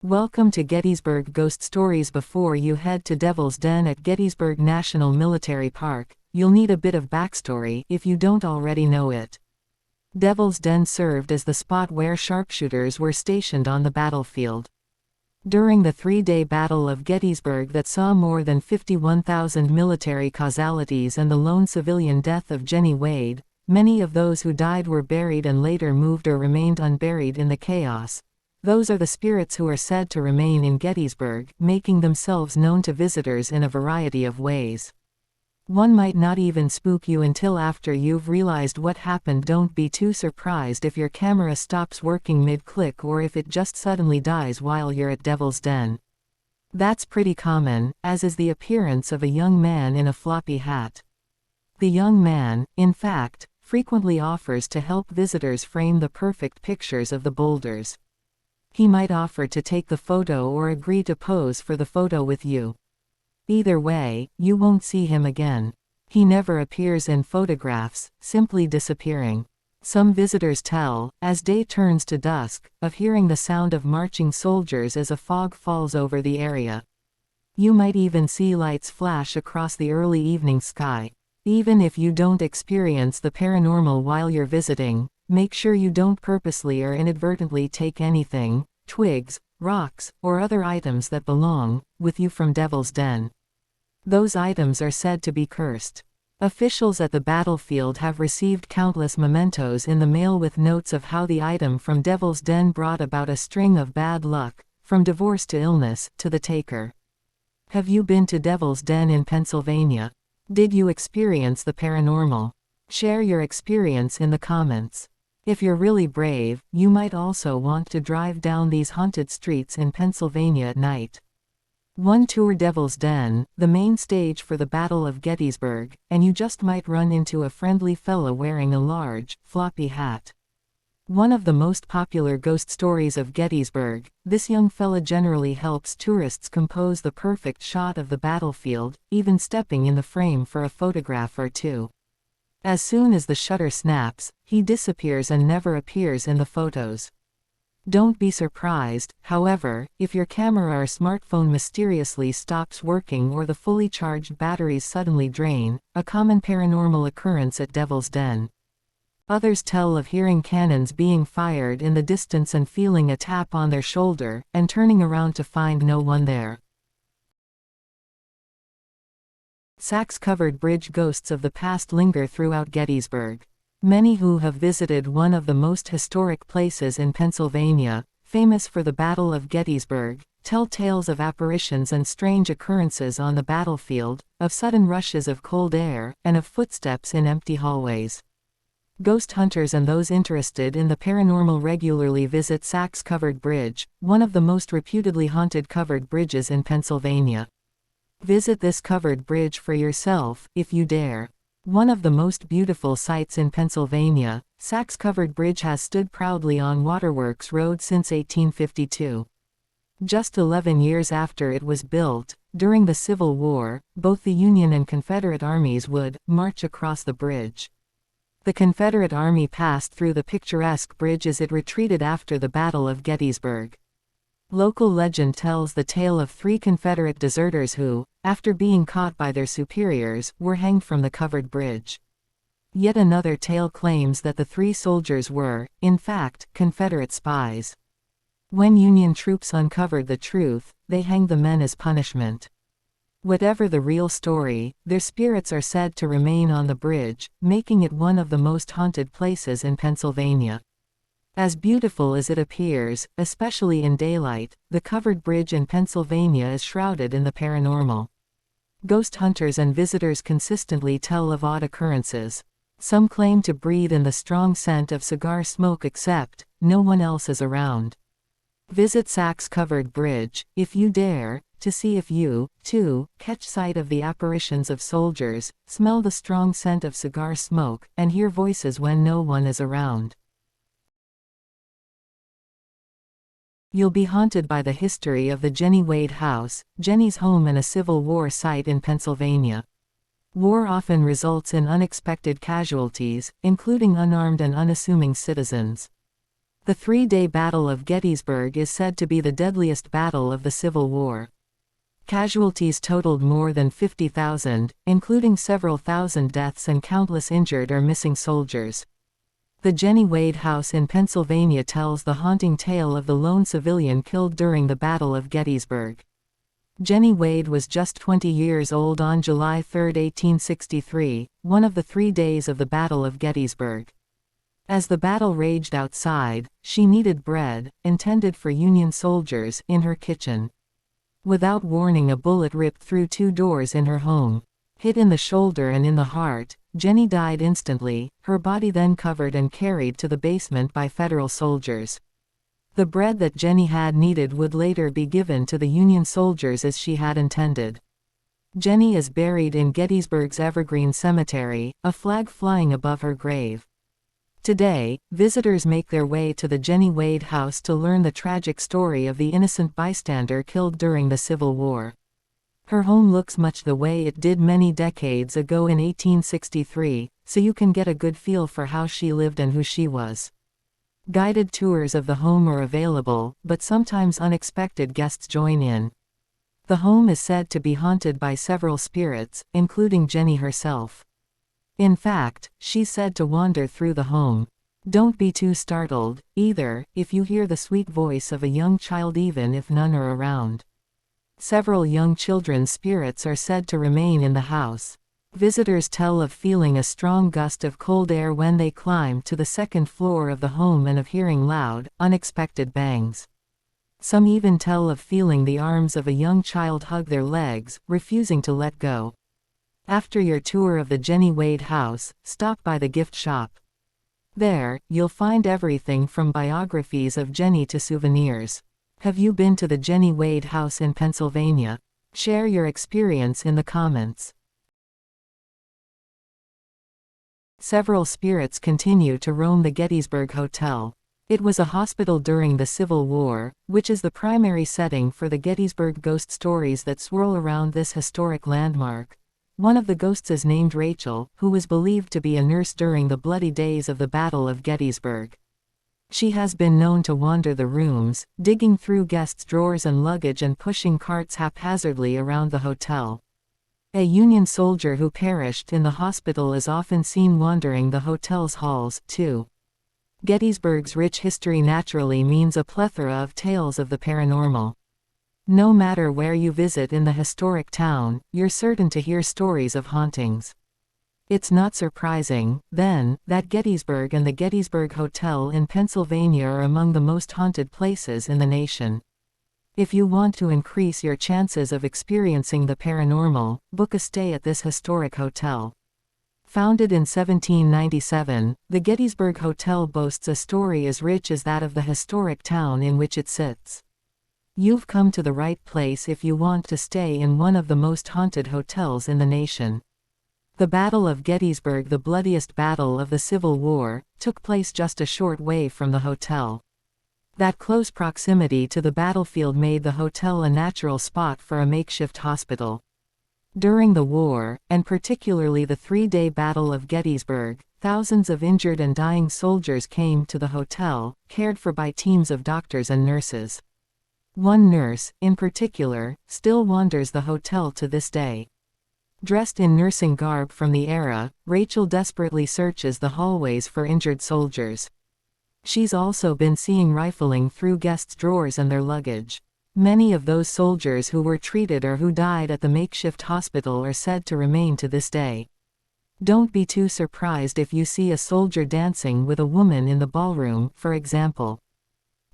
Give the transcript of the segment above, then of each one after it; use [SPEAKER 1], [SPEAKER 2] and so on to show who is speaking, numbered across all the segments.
[SPEAKER 1] Welcome to Gettysburg Ghost Stories. Before you head to Devil's Den at Gettysburg National Military Park, you'll need a bit of backstory if you don't already know it. Devil's Den served as the spot where sharpshooters were stationed on the battlefield. During the three-day Battle of Gettysburg that saw more than 51,000 military casualties and the lone civilian death of Jenny Wade, many of those who died were buried and later moved or remained unburied in the chaos. Those are the spirits who are said to remain in Gettysburg, making themselves known to visitors in a variety of ways. One might not even spook you until after you've realized what happened. Don't be too surprised if your camera stops working mid-click or if it just suddenly dies while you're at Devil's Den. That's pretty common, as is the appearance of a young man in a floppy hat. The young man, in fact, frequently offers to help visitors frame the perfect pictures of the boulders. He might offer to take the photo or agree to pose for the photo with you. Either way, you won't see him again. He never appears in photographs, simply disappearing. Some visitors tell, as day turns to dusk, of hearing the sound of marching soldiers as a fog falls over the area. You might even see lights flash across the early evening sky. Even if you don't experience the paranormal while you're visiting, make sure you don't purposely or inadvertently take anything, twigs, rocks, or other items that belong with you from Devil's Den. Those items are said to be cursed. Officials at the battlefield have received countless mementos in the mail with notes of how the item from Devil's Den brought about a string of bad luck, from divorce to illness, to the taker. Have you been to Devil's Den in Pennsylvania? Did you experience the paranormal? Share your experience in the comments. If you're really brave, you might also want to drive down these haunted streets in Pennsylvania at night. One tour Devil's Den, the main stage for the Battle of Gettysburg, and you just might run into a friendly fella wearing a large, floppy hat. One of the most popular ghost stories of Gettysburg, this young fella generally helps tourists compose the perfect shot of the battlefield, even stepping in the frame for a photograph or two. As soon as the shutter snaps, he disappears and never appears in the photos. Don't be surprised, however, if your camera or smartphone mysteriously stops working or the fully charged batteries suddenly drain, a common paranormal occurrence at Devil's Den. Others tell of hearing cannons being fired in the distance and feeling a tap on their shoulder, and turning around to find no one there. Sachs covered bridge. Ghosts of the past linger throughout Gettysburg. Many who have visited one of the most historic places in Pennsylvania, famous for the Battle of Gettysburg, tell tales of apparitions and strange occurrences on the battlefield, of sudden rushes of cold air, and of footsteps in empty hallways. Ghost hunters and those interested in the paranormal regularly visit Sachs Covered Bridge, one of the most reputedly haunted covered bridges in Pennsylvania. Visit this covered bridge for yourself, if you dare. One of the most beautiful sights in Pennsylvania, Sachs Covered Bridge has stood proudly on Waterworks Road since 1852. Just 11 years after it was built, during the Civil War, both the Union and Confederate armies would march across the bridge. The Confederate Army passed through the picturesque bridge as it retreated after the Battle of Gettysburg. Local legend tells the tale of 3 Confederate deserters who, after being caught by their superiors, were hanged from the covered bridge. Yet another tale claims that the 3 soldiers were, in fact, Confederate spies. When Union troops uncovered the truth, they hanged the men as punishment. Whatever the real story, their spirits are said to remain on the bridge, making it one of the most haunted places in Pennsylvania. As beautiful as it appears, especially in daylight, the covered bridge in Pennsylvania is shrouded in the paranormal. Ghost hunters and visitors consistently tell of odd occurrences. Some claim to breathe in the strong scent of cigar smoke except no one else is around. Visit Sachs Covered Bridge, if you dare, to see if you, too, catch sight of the apparitions of soldiers, smell the strong scent of cigar smoke, and hear voices when no one is around. You'll be haunted by the history of the Jenny Wade house, Jenny's home and a Civil War site in Pennsylvania. War often results in unexpected casualties, including unarmed and unassuming citizens. The three-day Battle of Gettysburg is said to be the deadliest battle of the Civil War. Casualties totaled more than 50,000, including several thousand deaths and countless injured or missing soldiers. The Jenny Wade House in Pennsylvania tells the haunting tale of the lone civilian killed during the Battle of Gettysburg. Jenny Wade was just 20 years old on July 3, 1863, one of the 3 days of the Battle of Gettysburg. As the battle raged outside, she needed bread, intended for Union soldiers, in her kitchen. Without warning, a bullet ripped through 2 doors in her home. Hit in the shoulder and in the heart, Jenny died instantly, her body then covered and carried to the basement by Federal soldiers. The bread that Jenny had needed would later be given to the Union soldiers as she had intended. Jenny is buried in Gettysburg's Evergreen Cemetery, a flag flying above her grave. Today, visitors make their way to the Jenny Wade House to learn the tragic story of the innocent bystander killed during the Civil War. Her home looks much the way it did many decades ago in 1863, so you can get a good feel for how she lived and who she was. Guided tours of the home are available, but sometimes unexpected guests join in. The home is said to be haunted by several spirits, including Jenny herself. In fact, she's said to wander through the home. Don't be too startled, either, if you hear the sweet voice of a young child even if none are around. Several young children's spirits are said to remain in the house. Visitors tell of feeling a strong gust of cold air when they climb to the 2nd floor of the home and of hearing loud, unexpected bangs. Some even tell of feeling the arms of a young child hug their legs, refusing to let go. After your tour of the Jenny Wade House, stop by the gift shop. There, you'll find everything from biographies of Jenny to souvenirs. Have you been to the Jenny Wade House in Pennsylvania? Share your experience in the comments. Several spirits continue to roam the Gettysburg Hotel. It was a hospital during the Civil War, which is the primary setting for the Gettysburg ghost stories that swirl around this historic landmark. One of the ghosts is named Rachel, who was believed to be a nurse during the bloody days of the Battle of Gettysburg. She has been known to wander the rooms, digging through guests' drawers and luggage and pushing carts haphazardly around the hotel. A Union soldier who perished in the hospital is often seen wandering the hotel's halls, too. Gettysburg's rich history naturally means a plethora of tales of the paranormal. No matter where you visit in the historic town, you're certain to hear stories of hauntings. It's not surprising, then, that Gettysburg and the Gettysburg Hotel in Pennsylvania are among the most haunted places in the nation. If you want to increase your chances of experiencing the paranormal, book a stay at this historic hotel. Founded in 1797, the Gettysburg Hotel boasts a story as rich as that of the historic town in which it sits. You've come to the right place if you want to stay in one of the most haunted hotels in the nation. The Battle of Gettysburg, the bloodiest battle of the Civil War, took place just a short way from the hotel. That close proximity to the battlefield made the hotel a natural spot for a makeshift hospital. During the war, and particularly the 3-day Battle of Gettysburg, thousands of injured and dying soldiers came to the hotel, cared for by teams of doctors and nurses. One nurse, in particular, still wanders the hotel to this day. Dressed in nursing garb from the era, Rachel desperately searches the hallways for injured soldiers. She's also been seen rifling through guests' drawers and their luggage. Many of those soldiers who were treated or who died at the makeshift hospital are said to remain to this day. Don't be too surprised if you see a soldier dancing with a woman in the ballroom, for example.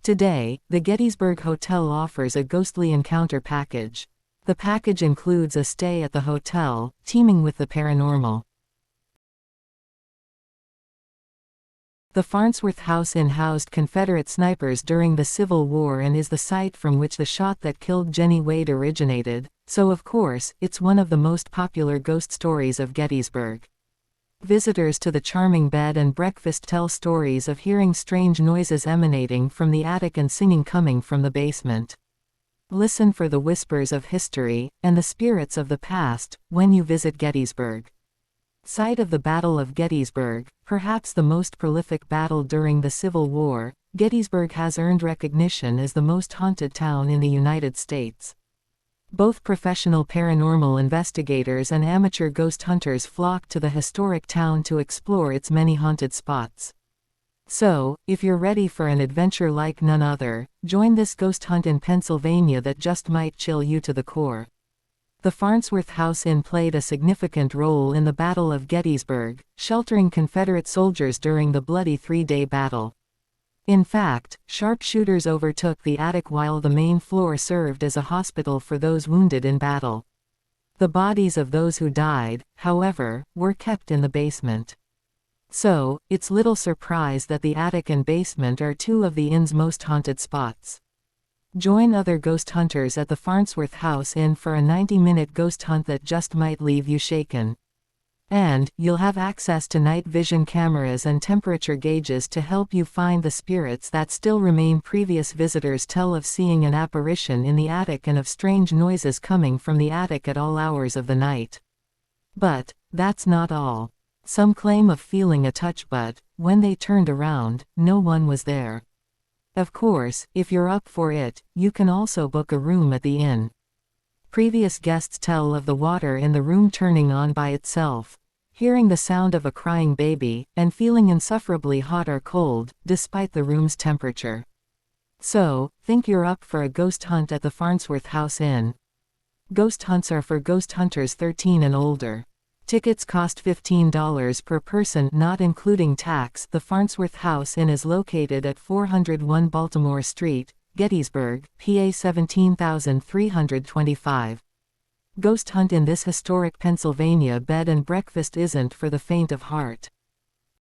[SPEAKER 1] Today, the Gettysburg Hotel offers a ghostly encounter package. The package includes a stay at the hotel, teeming with the paranormal. The Farnsworth House Inn housed Confederate snipers during the Civil War and is the site from which the shot that killed Jenny Wade originated, so of course, it's one of the most popular ghost stories of Gettysburg. Visitors to the charming bed and breakfast tell stories of hearing strange noises emanating from the attic and singing coming from the basement. Listen for the whispers of history, and the spirits of the past, when you visit Gettysburg. Site of the Battle of Gettysburg, perhaps the most prolific battle during the Civil War, Gettysburg has earned recognition as the most haunted town in the United States. Both professional paranormal investigators and amateur ghost hunters flock to the historic town to explore its many haunted spots. So, if you're ready for an adventure like none other, join this ghost hunt in Pennsylvania that just might chill you to the core. The Farnsworth House Inn played a significant role in the Battle of Gettysburg, sheltering Confederate soldiers during the bloody three-day battle. In fact, sharpshooters overtook the attic while the main floor served as a hospital for those wounded in battle. The bodies of those who died, however, were kept in the basement. So, it's little surprise that the attic and basement are two of the inn's most haunted spots. Join other ghost hunters at the Farnsworth House Inn for a 90-minute ghost hunt that just might leave you shaken. And, you'll have access to night vision cameras and temperature gauges to help you find the spirits that still remain. Previous visitors tell of seeing an apparition in the attic and of strange noises coming from the attic at all hours of the night. But, that's not all. Some claim of feeling a touch, but, when they turned around, no one was there. Of course, if you're up for it, you can also book a room at the inn. Previous guests tell of the water in the room turning on by itself, hearing the sound of a crying baby, and feeling insufferably hot or cold, despite the room's temperature. So, think you're up for a ghost hunt at the Farnsworth House Inn. Ghost hunts are for ghost hunters 13 and older. Tickets cost $15 per person, not including tax. The Farnsworth House Inn is located at 401 Baltimore Street, Gettysburg, PA 17325. Ghost hunt in this historic Pennsylvania bed and breakfast isn't for the faint of heart.